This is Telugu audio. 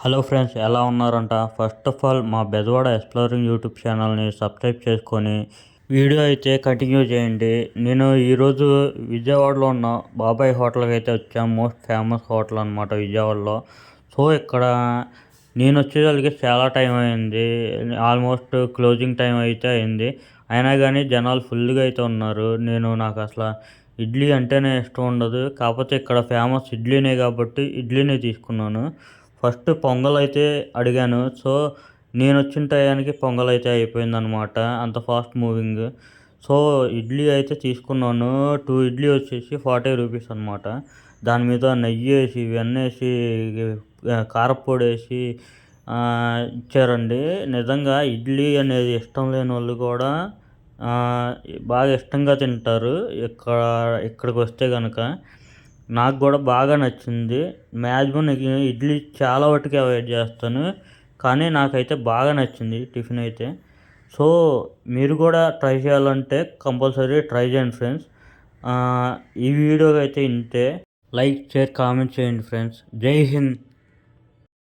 హలో ఫ్రెండ్స్, ఎలా ఉన్నారంట? ఫస్ట్ ఆఫ్ ఆల్ మా బెజవాడ ఎక్స్ప్లోరింగ్ యూట్యూబ్ ఛానల్ని సబ్స్క్రైబ్ చేసుకొని వీడియో అయితే కంటిన్యూ చేయండి. నేను ఈరోజు విజయవాడలో ఉన్న బాబాయ్ హోటల్కి అయితే వచ్చాను. మోస్ట్ ఫేమస్ హోటల్ అనమాట విజయవాడలో. సో ఇక్కడ నేను వచ్చేసరికి చాలా టైం అయింది. ఆల్మోస్ట్ క్లోజింగ్ టైం అయితే అయింది. అయినా కానీ జనాలు ఫుల్గా అయితే ఉన్నారు. నాకు అసలు ఇడ్లీ అంటేనే ఇష్టం ఉండదు. కాకపోతే ఇక్కడ ఫేమస్ ఇడ్లీనే కాబట్టి ఇడ్లీనే తీసుకున్నాను. ఫస్ట్ పొంగల్ అయితే అడిగాను. సో నేను వచ్చిన టయానికి పొంగల్ అయితే అయిపోయిందనమాట. అంత ఫాస్ట్ మూవింగ్. సో ఇడ్లీ అయితే తీసుకున్నాను. 2 ఇడ్లీ వచ్చేసి 40 రూపీస్ అనమాట. దాని మీద నెయ్యి వేసి ఇవన్నీ వేసి కారప్పొడి వేసి ఇచ్చారండి. నిజంగా ఇడ్లీ అనేది ఇష్టం లేని వాళ్ళు కూడా బాగా ఇష్టంగా తింటారు ఇక్కడికి వస్తే కనుక. నాకు కూడా బాగా నచ్చింది. మ్యాక్సిమం నేను ఇడ్లీ చాలా వాటికి అవాయిడ్ చేస్తాను, కానీ నాకైతే బాగా నచ్చింది టిఫిన్ అయితే. సో మీరు కూడా ట్రై చేయాలంటే కంపల్సరీ ట్రై చేయండి ఫ్రెండ్స్. ఈ వీడియోకి అయితే ఇంతే. లైక్, షేర్, కామెంట్ చేయండి ఫ్రెండ్స్. జై హింద్.